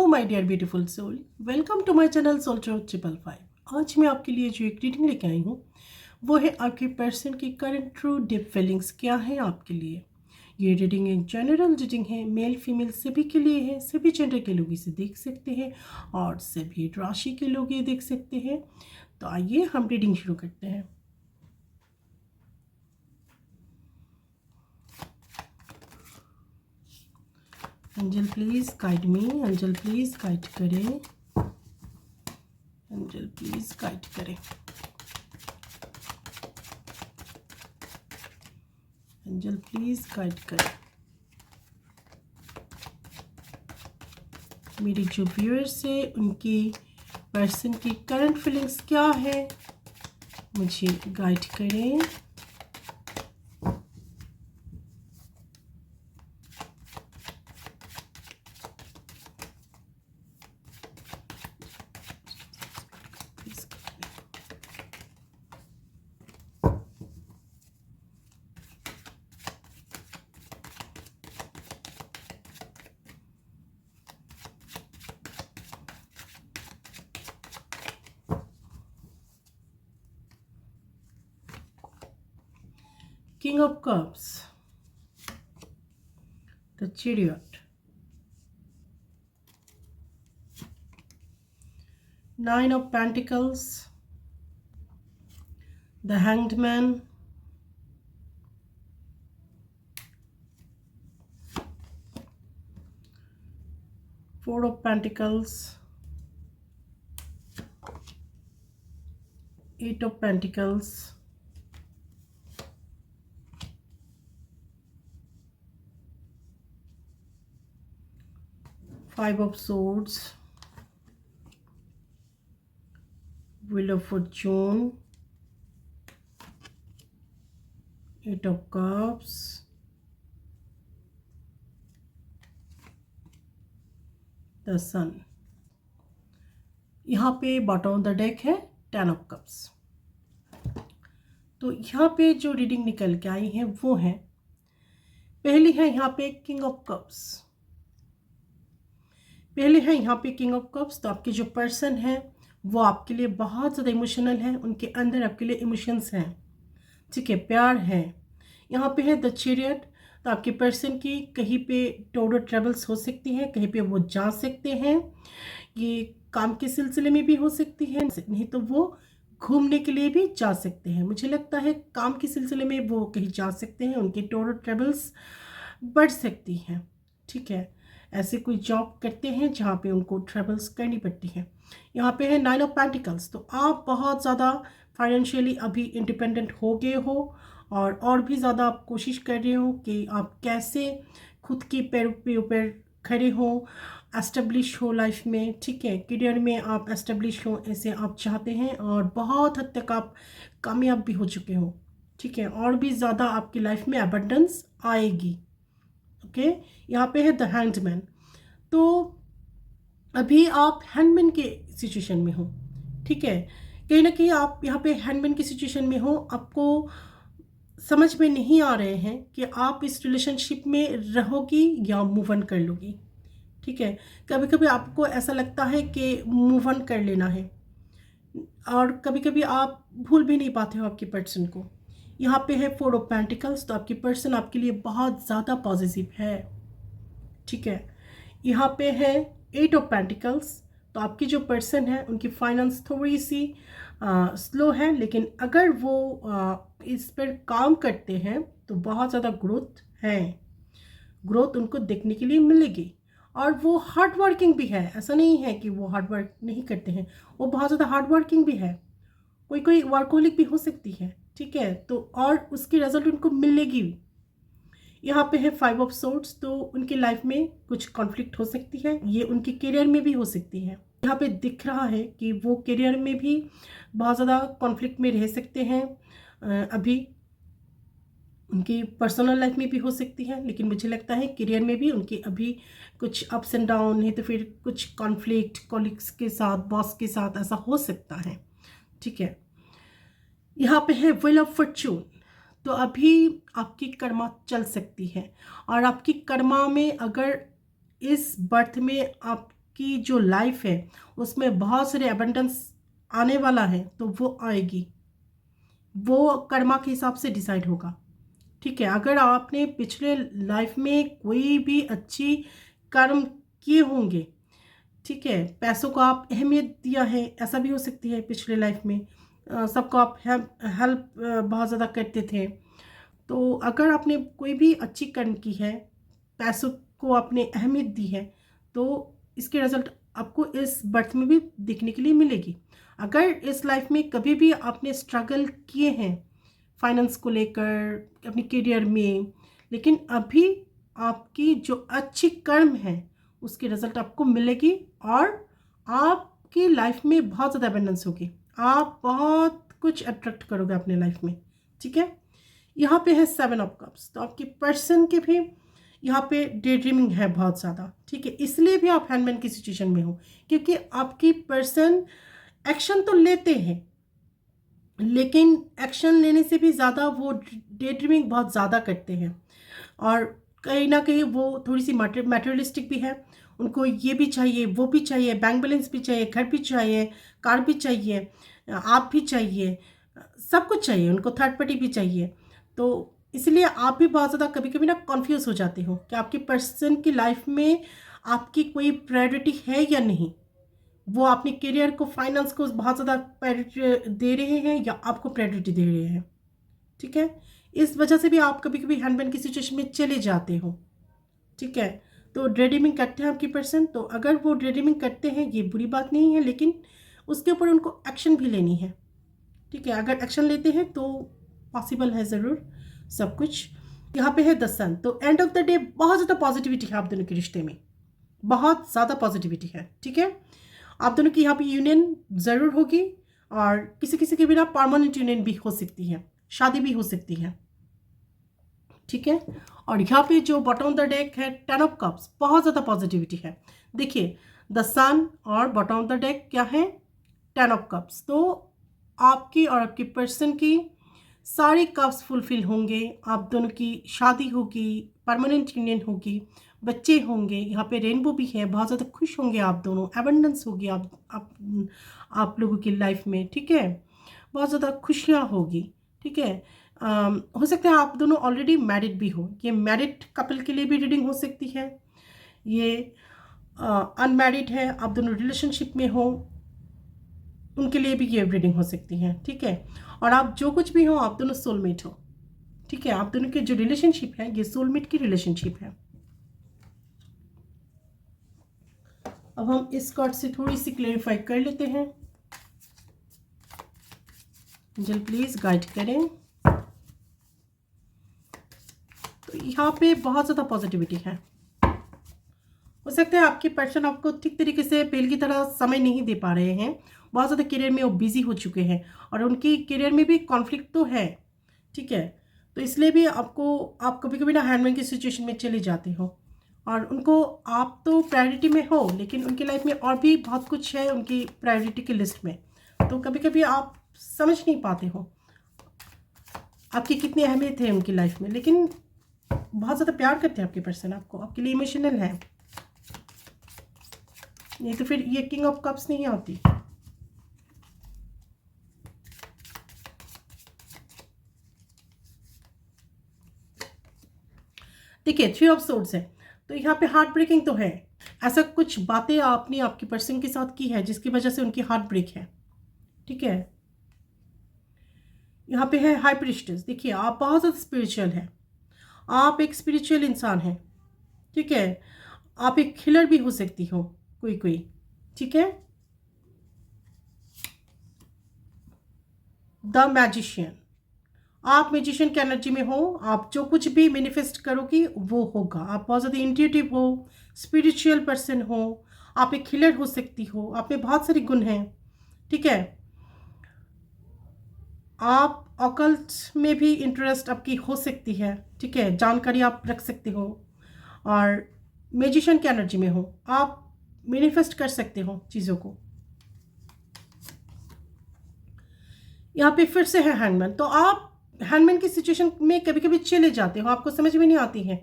My dear beautiful soul, welcome to my channel soul truth 555। आज मैं आपके लिए जो एक रीडिंग लेके आई हूँ वो है आपके पर्सन की करंट ट्रू डीप फीलिंग्स क्या है आपके लिए। ये रीडिंग एक जनरल रीडिंग है, मेल फीमेल सभी के लिए है, सभी जेंडर के लोग इसे देख सकते हैं और सभी राशि के लोग ये देख सकते हैं। तो आइए हम रीडिंग शुरू करते हैं। Angel please guide me, angel please guide करें, एंजल प्लीज गाइड करें, एंजल प्लीज गाइड करें। मेरी जो व्यूअर्स है उनकी पर्सन की करंट फीलिंग्स क्या है, मुझे गाइड करें। King of Cups, the Chariot, Nine of Pentacles, the Hanged Man, Four of Pentacles, Eight of Pentacles, Five of Swords, Wheel of Fortune, Eight of Cups, the Sun। यहाँ पे bottom of the deck है 10 of cups. तो यहाँ पे जो reading निकल के आई है वो है, पहली है यहाँ पे किंग ऑफ कप्स, पहले है यहाँ पे किंग ऑफ कप्स। तो आपके जो पर्सन है वो आपके लिए बहुत ज़्यादा इमोशनल है, उनके अंदर आपके लिए इमोशंस हैं, ठीक है, प्यार है। यहाँ पे है द चैरियट। तो आपके पर्सन की कहीं पे टोटल ट्रेवल्स हो सकती हैं, कहीं पे वो जा सकते हैं, ये काम के सिलसिले में भी हो सकती है, नहीं तो वो घूमने के लिए भी जा सकते हैं। मुझे लगता है काम के सिलसिले में वो कहीं जा सकते हैं, उनकी टोटल ट्रेवल्स बढ़ सकती हैं, ठीक है। ऐसे कोई जॉब करते हैं जहाँ पे उनको ट्रेवल्स करनी पड़ती है। यहाँ पे है 9 ऑफ पेंटिकल्स। तो आप बहुत ज़्यादा फाइनेंशियली अभी इंडिपेंडेंट हो गए हो और भी ज़्यादा आप कोशिश कर रहे हो कि आप कैसे खुद के पैरों पे ऊपर खड़े हो, एस्टेब्लिश हो लाइफ में, ठीक है, करियर में आप एस्टेब्लिश हो, ऐसे आप चाहते हैं और बहुत हद तक आप कामयाब भी हो चुके हो, ठीक है, और भी ज़्यादा आपकी लाइफ में अबंडेंस आएगी। ओके, यहाँ पे है द हैंडमैन। तो अभी आप हैंडमैन के सिचुएशन में हो, ठीक है, कहीं ना कहीं आप यहाँ पे हैंडमैन की सिचुएशन में हो, आपको समझ में नहीं आ रहे हैं कि आप इस रिलेशनशिप में रहोगी या मूव ऑन कर लोगी, ठीक है। कभी कभी आपको ऐसा लगता है कि मूव ऑन कर लेना है और कभी कभी आप भूल भी नहीं पाते हो आपके पर्सन को। यहाँ पे है 4 ऑफ पेंटिकल्स। तो आपकी पर्सन आपके लिए बहुत ज़्यादा पॉजिटिव है, ठीक है। यहाँ पे है 8 ऑफ पेंटिकल्स। तो आपकी जो पर्सन है उनकी फाइनेंस थोड़ी सी स्लो है, लेकिन अगर वो इस पर काम करते हैं तो बहुत ज़्यादा ग्रोथ है, ग्रोथ उनको देखने के लिए मिलेगी। और वो हार्ड वर्किंग भी है, ऐसा नहीं है कि वो हार्ड वर्क नहीं करते हैं, वो बहुत ज़्यादा हार्ड वर्किंग भी है, कोई कोई वर्कोहलिक भी हो सकती है, ठीक है। तो और उसकी रिजल्ट उनको मिलेगी। यहाँ पे है 5 ऑफ सोर्ड्स। तो उनकी लाइफ में कुछ कॉन्फ्लिक्ट हो सकती है, ये उनके करियर में भी हो सकती है। यहाँ पे दिख रहा है कि वो करियर में भी बहुत ज़्यादा कॉन्फ्लिक्ट में रह सकते हैं, अभी उनकी पर्सनल लाइफ में भी हो सकती है, लेकिन मुझे लगता है करियर में भी उनके अभी कुछ अप्स एंड डाउन है, तो फिर कुछ कॉन्फ्लिक्ट कॉलिग्स के साथ, बॉस के साथ ऐसा हो सकता है, ठीक है। यहाँ पे है व्हील ऑफ फॉर्चून। तो अभी आपकी कर्मा चल सकती है और आपकी कर्मा में अगर इस बर्थ में आप आपकी जो लाइफ है उसमें बहुत सारे अबंडेंस आने वाला है, तो वो आएगी, वो कर्मा के हिसाब से डिसाइड होगा। ठीक है, अगर आपने पिछले लाइफ में कोई भी अच्छी कर्म किए होंगे, ठीक है, पैसों को आप अहमियत दिया है, ऐसा भी हो सकती है पिछले लाइफ में सबको आप हेल्प बहुत ज़्यादा करते थे। तो अगर आपने कोई भी अच्छी कर्म की है, पैसों को आपने अहमियत दी है, तो इसके रिजल्ट आपको इस बर्थ में भी देखने के लिए मिलेगी। अगर इस लाइफ में कभी भी आपने स्ट्रगल किए हैं फाइनेंस को लेकर अपनी करियर में, लेकिन अभी आपकी जो अच्छी कर्म है उसकी रिजल्ट आपको मिलेगी और आपकी लाइफ में बहुत ज़्यादा अबंडेंस होगी, आप बहुत कुछ अट्रैक्ट करोगे अपने लाइफ में। ठीक है, यहाँ पे है 7 ऑफ कप्स, तो आपकी पर्सन के भी यहाँ पे डे ड्रीमिंग है बहुत ज़्यादा। ठीक है, इसलिए भी आप हैंडमैन की सिचुएशन में हो, क्योंकि आपकी पर्सन एक्शन तो लेते हैं, लेकिन एक्शन लेने से भी ज़्यादा वो डे ड्रीमिंग बहुत ज़्यादा करते हैं, और कहीं ना कहीं वो थोड़ी सी मटेरियलिस्टिक भी है। उनको ये भी चाहिए, वो भी चाहिए, बैंक बैलेंस भी चाहिए, घर भी चाहिए, कार भी चाहिए, आप भी चाहिए, सब कुछ चाहिए उनको, थर्ड पार्टी भी चाहिए। तो इसलिए आप भी बहुत ज़्यादा कभी कभी ना कन्फ्यूज़ हो जाते हो कि आपके पर्सन की लाइफ में आपकी कोई प्रायोरिटी है या नहीं, वो अपने करियर को, फाइनेंस को बहुत ज़्यादा प्रायोरिटी दे रहे हैं या आपको प्रायोरिटी दे रहे हैं। ठीक है, इस वजह से भी आप कभी कभी हैंडमैन की सिचुएशन में चले जाते हो। ठीक है, तो ड्रेडिमिंग करते हैं आपकी पर्सन, तो अगर वो ड्रेडिमिंग करते हैं ये बुरी बात नहीं है, लेकिन उसके ऊपर उनको एक्शन भी लेनी है। ठीक है, अगर एक्शन लेते हैं तो पॉसिबल है ज़रूर सब कुछ। यहाँ पे है द सन, तो एंड ऑफ द डे बहुत ज़्यादा पॉजिटिविटी है आप दोनों के रिश्ते में, बहुत ज़्यादा पॉजिटिविटी है। ठीक है, आप दोनों की यहाँ पे यूनियन ज़रूर होगी, और किसी किसी के बिना परमानेंट यूनियन भी हो सकती है, शादी भी हो सकती है। ठीक है, और यहाँ पे जो बॉटम ऑफ द डेक है 10 ऑफ कप्स, बहुत ज़्यादा पॉजिटिविटी है। देखिए द सन और बॉटम ऑफ द डेक क्या है, 10 ऑफ कप्स, तो आपकी और आपके पर्सन की सारी कप्स फुलफिल होंगे, आप दोनों की शादी होगी, परमानेंट यूनियन होगी, बच्चे होंगे, यहाँ पे रेनबो भी है, बहुत ज़्यादा खुश होंगे आप दोनों, एबंडेंस होगी आप लोगों की लाइफ में। ठीक है, बहुत ज़्यादा खुशियाँ होगी। ठीक है, हो सकता है आप दोनों ऑलरेडी मैरिड भी हो, ये मैरिड कपल के लिए भी रीडिंग हो सकती है, ये अनमैरिड है, आप दोनों रिलेशनशिप में हो, उनके लिए भी ये रीडिंग हो सकती है। ठीक है, और आप जो कुछ भी हो आप दोनों सोलमेट हो। ठीक है, आप दोनों के जो रिलेशनशिप है ये सोलमेट की रिलेशनशिप है। अब हम इस कार्ड से थोड़ी सी क्लेरिफाई कर लेते हैं, एंजल प्लीज गाइड करें। तो यहाँ पे बहुत ज़्यादा पॉजिटिविटी है, हो सकता है आपके पर्सन आपको ठीक तरीके से पहले की तरह समय नहीं दे पा रहे हैं, बहुत ज़्यादा करियर में वो बिजी हो चुके हैं, और उनकी करियर में भी कॉन्फ्लिक्ट तो है। ठीक है, तो इसलिए भी आप कभी कभी ना हैंडमैन की सिचुएशन में चले जाते हो, और उनको आप तो प्रायोरिटी में हो, लेकिन उनकी लाइफ में और भी बहुत कुछ है उनकी प्रायोरिटी की लिस्ट में, तो कभी कभी आप समझ नहीं पाते हो आपकी कितनी अहमियत है उनकी लाइफ में, लेकिन बहुत ज़्यादा प्यार करते हैं आपके पर्सन, आपको, आपके लिए इमोशनल है, नहीं तो फिर ये किंग ऑफ कप्स नहीं आती। देखिए 3 ऑफ सोर्ड्स है, तो यहाँ पे हार्ट ब्रेकिंग तो है, ऐसा कुछ बातें आपने आपके पर्सन के साथ की है जिसकी वजह से उनकी हार्ट ब्रेक है। ठीक है, यहाँ पे है हाई प्रीस्टेस, देखिए आप बहुत ज़्यादा स्पिरिचुअल हैं, आप एक स्पिरिचुअल इंसान हैं। ठीक है, आप एक हिलर भी हो सकती हो कोई। ठीक है, द मैजिशियन, आप मैजिशियन की एनर्जी में हो, आप जो कुछ भी मैनिफेस्ट करोगी वो होगा, आप बहुत ज़्यादा इंट्यूटिव हो, स्पिरिचुअल पर्सन हो, आप एक हिलर हो सकती हो, आप में बहुत सारे गुण हैं। ठीक है, आप ऑकल्ट में भी इंटरेस्ट आपकी हो सकती है। ठीक है, जानकारी आप रख सकते हो, और मैजिशियन की एनर्जी में हो, आप मैनिफेस्ट कर सकते हो चीज़ों को। यहाँ पे फिर से है हैंडमैन, तो आप हैंडमैन की सिचुएशन में कभी कभी चले जाते हो, आपको समझ में नहीं आती है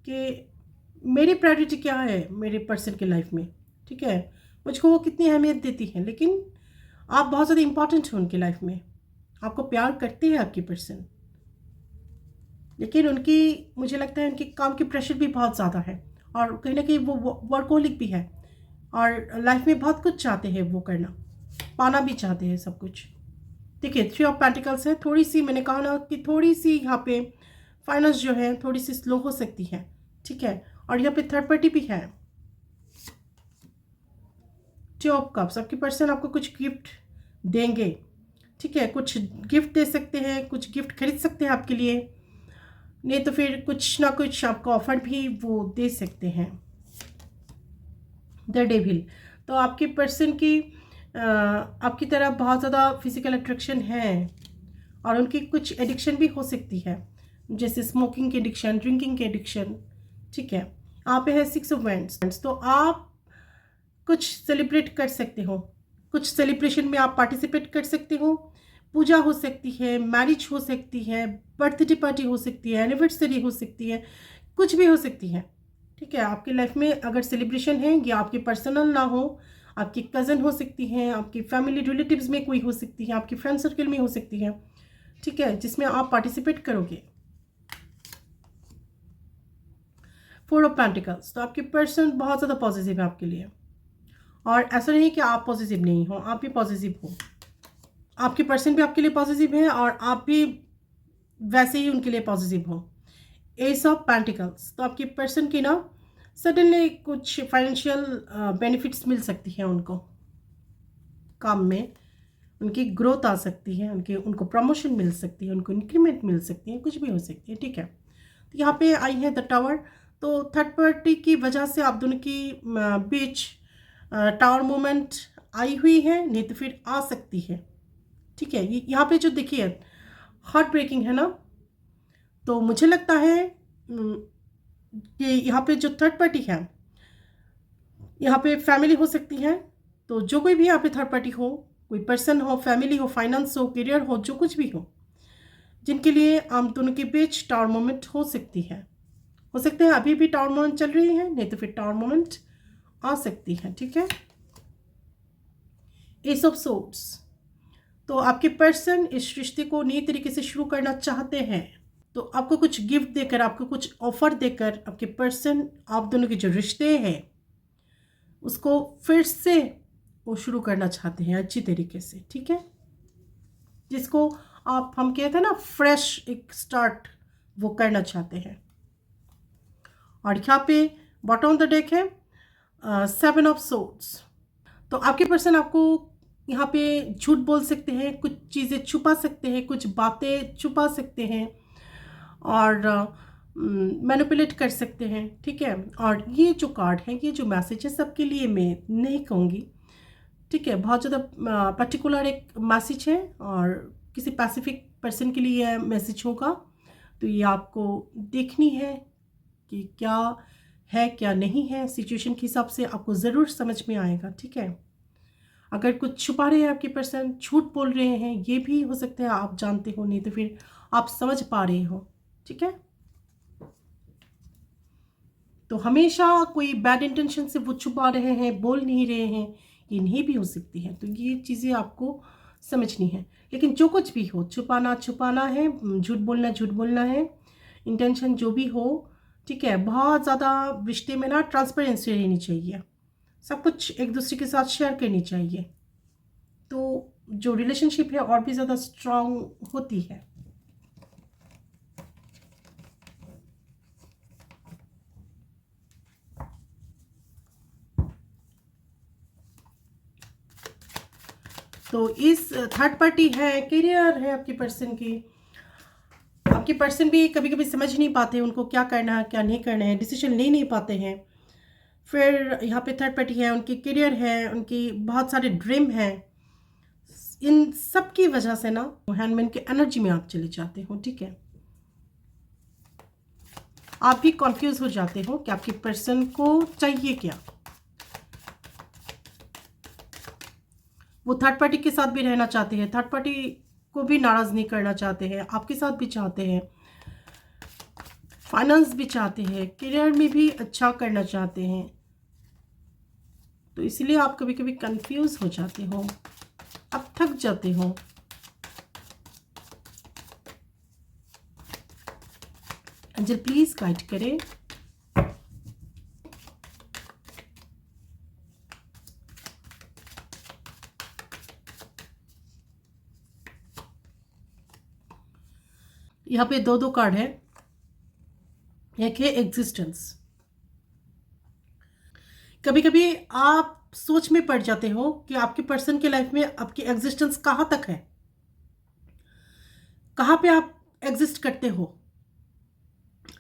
कि मेरी प्रायोरिटी क्या है मेरे पर्सन की लाइफ में। ठीक है, मुझको वो कितनी अहमियत देती है, लेकिन आप बहुत ज़्यादा इम्पॉर्टेंट हो उनकी लाइफ में, आपको प्यार करते हैं आपकी पर्सन, लेकिन उनकी, मुझे लगता है उनकी काम की प्रेशर भी बहुत ज़्यादा है, और कहीं ना कहीं वो वर्कोहलिक भी है, और लाइफ में बहुत कुछ चाहते हैं वो करना, पाना भी चाहते हैं सब कुछ। देखिए 3 ऑफ पेंटिकल्स है, थोड़ी सी मैंने कहा ना कि थोड़ी सी यहाँ पे फाइनेंस जो है थोड़ी सी स्लो हो सकती है, ठीक है, और यहाँ पे थर्ड पार्टी भी है। 2 ऑफ कप्स, आपकी पर्सन आपको कुछ गिफ्ट देंगे, ठीक है, कुछ गिफ्ट दे सकते हैं, कुछ गिफ्ट खरीद सकते हैं आपके लिए, नहीं तो फिर कुछ ना कुछ आपको ऑफर भी वो दे सकते हैं। द डेविल, तो आपके पर्सन की आपकी तरफ बहुत ज़्यादा फिजिकल अट्रैक्शन है, और उनकी कुछ एडिक्शन भी हो सकती है, जैसे स्मोकिंग की एडिक्शन, ड्रिंकिंग की एडिक्शन, ठीक है। यहाँ पे है 6 ऑफ वैंड्स, तो आप कुछ सेलिब्रेट कर सकते हो, कुछ सेलिब्रेशन में आप पार्टिसिपेट कर सकते हो, पूजा हो सकती है, मैरिज हो सकती है, बर्थडे पार्टी हो सकती है, एनिवर्सरी हो सकती है, कुछ भी हो सकती है, ठीक है। आपकी लाइफ में अगर सेलिब्रेशन है, या आपकी पर्सनल ना हो, आपकी कज़न हो सकती है, आपकी फैमिली रिलेटिव्स में कोई हो सकती है, आपकी फ्रेंड सर्कल में हो सकती है, ठीक है, जिसमें आप पार्टिसिपेट करोगे। 4 ऑफ पेंटिकल्स, तो आपके पर्सन बहुत ज़्यादा पॉजिटिव है आपके लिए, और ऐसा नहीं कि आप पॉजिटिव नहीं हो, आप भी पॉजिटिव हो, आपके पर्सन भी आपके लिए पॉजिटिव है, और आप भी वैसे ही उनके लिए पॉजिटिव हो। एस ऑफ पेंटिकल्स, तो आपके पर्सन की ना सडनली कुछ फाइनेंशियल बेनिफिट्स मिल सकती है उनको, काम में उनकी ग्रोथ आ सकती है, उनको प्रमोशन मिल सकती है, उनको इंक्रीमेंट मिल सकती है, कुछ भी हो सकती है, ठीक है। तो यहाँ पे आई है द टावर, तो थर्ड पार्टी की वजह से आप दोनों की बीच टावर मूवमेंट आई हुई है, नहीं तो फिर आ सकती है, ठीक है। यहाँ पे जो देखिए हार्ट ब्रेकिंग है ना, तो मुझे लगता है कि यहाँ पे जो थर्ड पार्टी है, यहाँ पे फैमिली हो सकती है, तो जो कोई भी यहाँ पे थर्ड पार्टी हो, कोई पर्सन हो, फैमिली हो, फाइनेंस हो, करियर हो, जो कुछ भी हो, जिनके लिए आप दोनों के बीच टावर मोमेंट हो सकती है, हो सकते हैं अभी भी टावर मोमेंट चल रही है, नहीं तो फिर टावर मोमेंट आ सकती है, ठीक है। एस ऑफ सोर्ड्स, तो आपके पर्सन इस रिश्ते को नई तरीके से शुरू करना चाहते हैं, तो आपको कुछ गिफ्ट देकर, आपको कुछ ऑफर देकर, आपके पर्सन आप दोनों के जो रिश्ते हैं उसको फिर से वो शुरू करना चाहते हैं अच्छी तरीके से, ठीक है, जिसको हम कहते हैं ना फ्रेश एक स्टार्ट वो करना चाहते हैं। और यहाँ पे बॉटम ऑफ द डेक है 7 ऑफ सोर्ड्स, तो आपके पर्सन आपको यहाँ पे झूठ बोल सकते हैं, कुछ चीज़ें छुपा सकते हैं, कुछ बातें छुपा सकते हैं, और मैनिपुलेट कर सकते हैं, ठीक है। और ये जो कार्ड है, ये जो मैसेज है, सबके लिए मैं नहीं कहूँगी, ठीक है, बहुत ज़्यादा पर्टिकुलर एक मैसेज है, और किसी पैसिफिक पर्सन के लिए मैसेज होगा, तो ये आपको देखनी है कि क्या है क्या नहीं है, सिचुएशन के हिसाब से आपको ज़रूर समझ में आएगा, ठीक है। अगर कुछ छुपा रहे हैं आपके पर्सन, झूठ बोल रहे हैं, ये भी हो सकता है आप जानते हो, नहीं तो फिर आप समझ पा रहे हो, ठीक है। तो हमेशा कोई बैड इंटेंशन से वो छुपा रहे हैं, बोल नहीं रहे हैं, ये नहीं भी हो सकती है, तो ये चीज़ें आपको समझनी है। लेकिन जो कुछ भी हो, छुपाना छुपाना है, झूठ बोलना है, इंटेंशन जो भी हो, ठीक है, बहुत ज़्यादा रिश्ते में ना ट्रांसपेरेंसी रहनी चाहिए, सब कुछ एक दूसरे के साथ शेयर करनी चाहिए, तो जो रिलेशनशिप है और भी ज़्यादा स्ट्रांग होती है। तो इस थर्ड पार्टी है, करियर है आपकी पर्सन की, आपके पर्सन भी कभी कभी समझ नहीं पाते उनको क्या करना है क्या नहीं करना है, डिसीजन ले नहीं पाते हैं। फिर यहाँ पे थर्ड पार्टी है, उनकी करियर है, उनकी बहुत सारे ड्रीम है, इन सब की वजह से ना हैंडमैन के एनर्जी में आप चले जाते हो, ठीक है। आप भी कंफ्यूज हो जाते हो कि आपके पर्सन को चाहिए क्या, वो थर्ड पार्टी के साथ भी रहना चाहते हैं, थर्ड पार्टी को भी नाराज़ नहीं करना चाहते हैं, आपके साथ भी चाहते हैं, फाइनेंस भी चाहते हैं, करियर में भी अच्छा करना चाहते हैं, तो इसलिए आप कभी कभी कंफ्यूज हो जाते हो, आप थक जाते हो। एंजल प्लीज गाइड करें। यहाँ पे दो कार्ड है। एक है एग्जिस्टेंस। कभी कभी आप सोच में पड़ जाते हो कि आपके पर्सन के लाइफ में आपकी एग्जिस्टेंस कहाँ तक है, कहाँ पे आप एग्जिस्ट करते हो।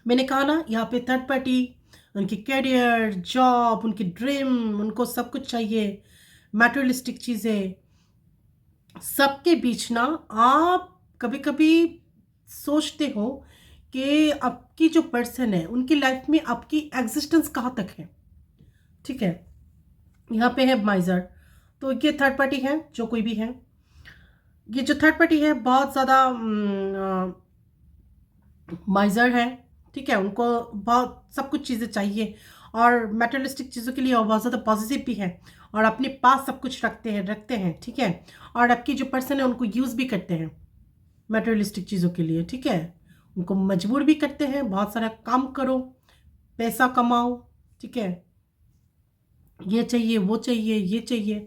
मैंने कहा ना, यहाँ पे थर्ड पार्टी, उनकी कैरियर, जॉब, उनकी ड्रीम, उनको सब कुछ चाहिए, मैटेरियलिस्टिक चीज़ें, सबके बीच ना आप कभी कभी सोचते हो कि आपकी जो पर्सन है उनकी लाइफ में आपकी एग्जिस्टेंस कहाँ तक है। ठीक है, यहाँ पे है माइजर। तो ये थर्ड पार्टी है, जो कोई भी है। ये जो थर्ड पार्टी है बहुत ज़्यादा माइजर है। ठीक है, उनको बहुत सब कुछ चीज़ें चाहिए और मैटेरियलिस्टिक चीज़ों के लिए वो बहुत ज़्यादा पॉजिटिव भी है और अपने पास सब कुछ रखते हैं। ठीक है, और आपकी जो पर्सन है उनको यूज़ भी करते हैं मैटेरियलिस्टिक चीज़ों के लिए। ठीक है, उनको मजबूर भी करते हैं, बहुत सारा काम करो, पैसा कमाओ। ठीक है, ये चाहिए, वो चाहिए, ये चाहिए।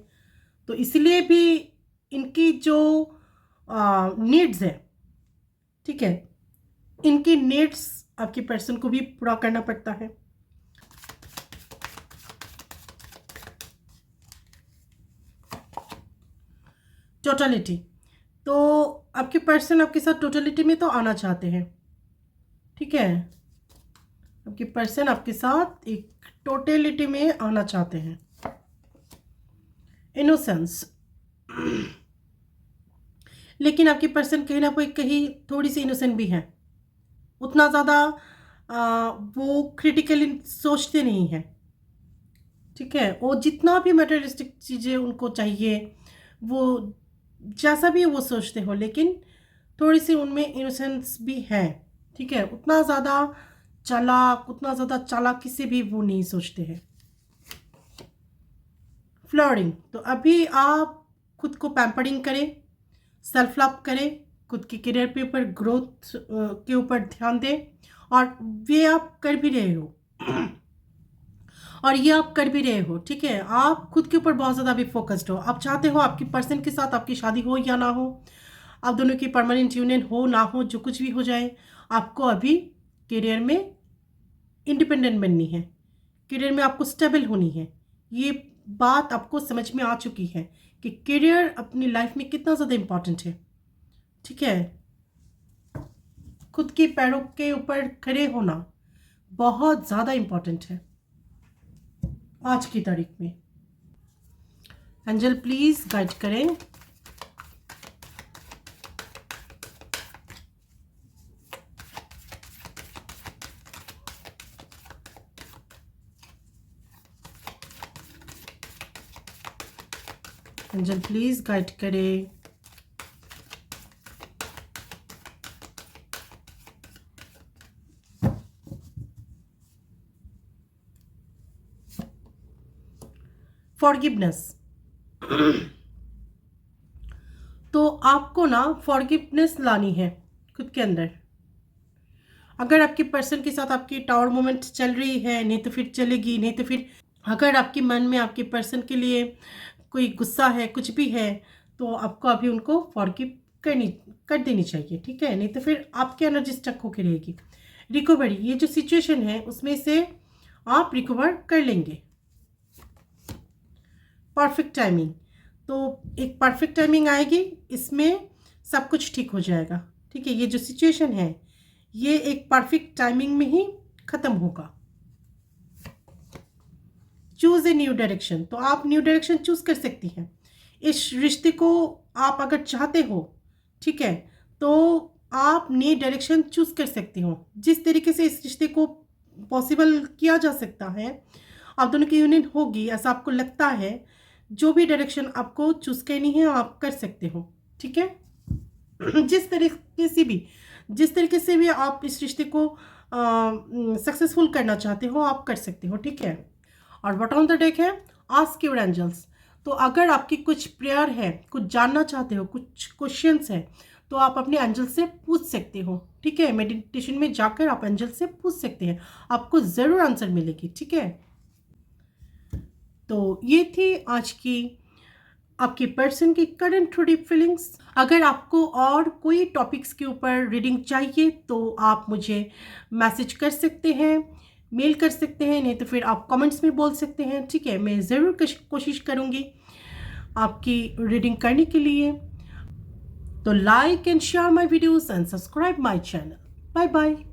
तो इसलिए भी इनकी जो नीड्स है, ठीक है, इनकी नीड्स आपकी पर्सन को भी पूरा करना पड़ता है। टोटलिटी, तो आपके पर्सन आपके साथ टोटलिटी में तो आना चाहते हैं। ठीक है, आपके पर्सन आपके साथ एक टोटलिटी में आना चाहते हैं। इनोसेंस, लेकिन आपकी पर्सन कहीं ना कहीं थोड़ी सी इनोसेंट भी है। उतना ज़्यादा वो क्रिटिकली सोचते नहीं हैं। ठीक है, वो जितना भी मटेरियलिस्टिक चीज़ें उनको चाहिए, वो जैसा भी वो सोचते हो, लेकिन थोड़ी सी उनमें इनोसेंस भी है। ठीक है, उतना ज़्यादा चालाकी से भी वो नहीं सोचते हैं। फ्लर्टिंग, तो अभी आप खुद को पैम्परिंग करें, सेल्फ लव करें, खुद के करियर पे ऊपर ग्रोथ के ऊपर ध्यान दें, और ये आप कर भी रहे हो और ये आप कर भी रहे हो। ठीक है, आप खुद के ऊपर बहुत ज़्यादा भी फोकस्ड हो। आप चाहते हो आपकी पर्सन के साथ आपकी शादी हो या ना हो, आप दोनों की परमानेंट यूनियन हो ना हो, जो कुछ भी हो जाए, आपको अभी करियर में इंडिपेंडेंट बननी है, करियर में आपको स्टेबल होनी है। ये बात आपको समझ में आ चुकी है कि करियर अपनी लाइफ में कितना ज़्यादा इम्पॉर्टेंट है। ठीक है, खुद के पैरों के ऊपर खड़े होना बहुत ज़्यादा इम्पॉर्टेंट है आज की तारीख में। एंजल प्लीज गाइड करें। एंजल प्लीज गाइड करें। फॉरगिवनेस, तो आपको ना फॉरगिवनेस लानी है खुद के अंदर। अगर आपके पर्सन के साथ आपकी टावर मोमेंट चल रही है, नहीं तो फिर चलेगी, नहीं तो फिर अगर आपके मन में आपके पर्सन के लिए कोई गुस्सा है, कुछ भी है, तो आपको अभी उनको फॉरगिव कर देनी चाहिए। ठीक है, नहीं तो फिर आपकी एनर्जी स्टक होकर रहेगी। रिकवरी, ये जो सिचुएशन है उसमें से आप रिकवर कर लेंगे। परफेक्ट टाइमिंग, तो एक परफेक्ट टाइमिंग आएगी, इसमें सब कुछ ठीक हो जाएगा। ठीक है, ये जो सिचुएशन है ये एक परफेक्ट टाइमिंग में ही ख़त्म होगा। चूज़ ए न्यू डायरेक्शन, तो आप न्यू डायरेक्शन चूज़ कर सकती हैं। इस रिश्ते को आप अगर चाहते हो, ठीक है, तो आप नई डायरेक्शन चूज़ कर सकती हो। जिस तरीके से इस रिश्ते को पॉसिबल किया जा सकता है, आप दोनों की यूनियन होगी ऐसा आपको लगता है, जो भी डायरेक्शन आपको चूज़ करनी है आप कर सकते हो। ठीक है, जिस तरीके से भी आप इस रिश्ते को सक्सेसफुल करना चाहते हो आप कर सकते हो। ठीक है, और बॉटम ऑफ द डेक है आस्क योर एंजल्स। तो अगर आपकी कुछ प्रेयर है, कुछ जानना चाहते हो, कुछ क्वेश्चंस है, तो आप अपने एंजल से पूछ सकते हो। ठीक है, मेडिटेशन में जाकर आप एंजल से पूछ सकते हैं, आपको ज़रूर आंसर मिलेगी। ठीक है, तो ये थी आज की आपके पर्सन की करंट थोड़ी फीलिंग्स। अगर आपको और कोई टॉपिक्स के ऊपर रीडिंग चाहिए तो आप मुझे मैसेज कर सकते हैं, मेल कर सकते हैं, नहीं तो फिर आप कमेंट्स में बोल सकते हैं। ठीक है, मैं ज़रूर कोशिश करूँगी आपकी रीडिंग करने के लिए। तो like and share my videos and subscribe my channel. Bye bye.